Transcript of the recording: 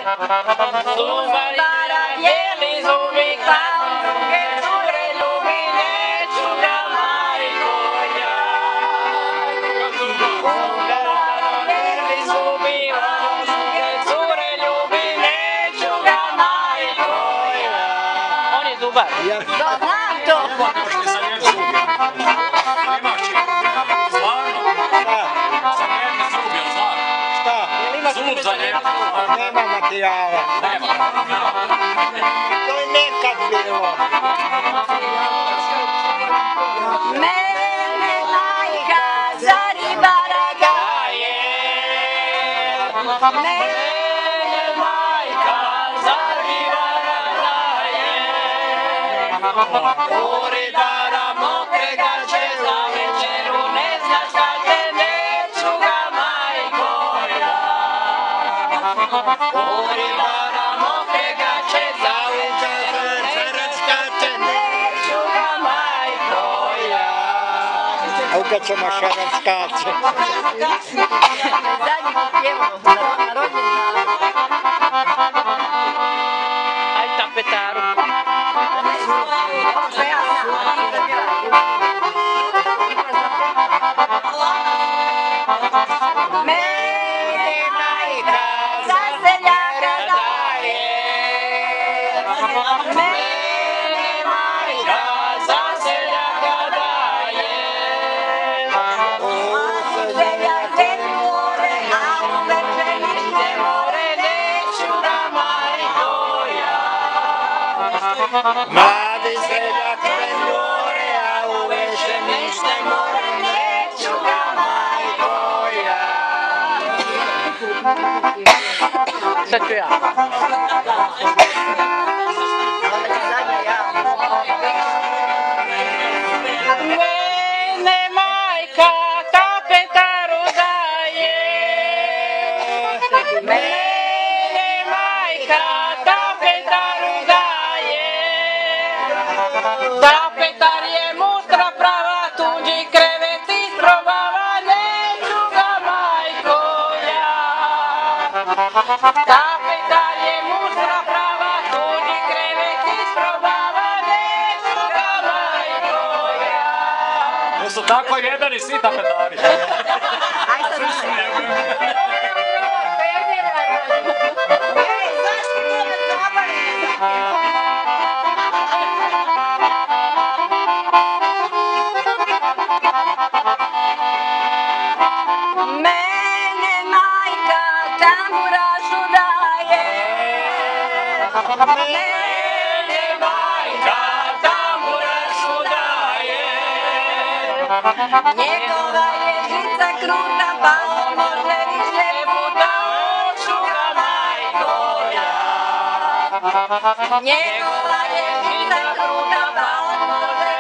Zubara bijeli zubi kao druge cure ljubi, neću ga majko ja. Zubara bijeli zubi kao druge cure ljubi, neću ga majko ja. On je zubar. Znam to. Zub za njega. Nema materijala. To je nekad bilo. Mene majka za ribara daje. Mene majka za ribara daje. U ribara mokrega će za večeru, ne znaš da te neću ga majko ja. U ribara mokrega će za večeru, ne znaš da te neću ga majko ja. A u kad ćemo šaran skače? Zadnji pjevamo na rođendan. Aj tapetaru. Mene majka za seljaka daje. Mene majka za seljaka daje. Seljak već more, a u večerište more, neću ga majko ja. Mladi seljak more, a u Večerište more, neću ga majko ja. Sad ću ja. Mene majka tapetaru daje. Mene majka tapetaru daje. Tapetar je mustra prava, tuđi krevet isprobava, neću ga majko ja. Tapetar je mustra prava, tuđi krevet isprobava, neću ga majko ja. Jesu tako jedan i svi tapetari. Aj sad više. Ej, zašto ne zabavite? Mene majka tamburašu daje. Mene majka tamburašu daje. Njegova je žica kruta, pa on može više puta, hoću ga majko ja. Njegova je žica kruta, pa on može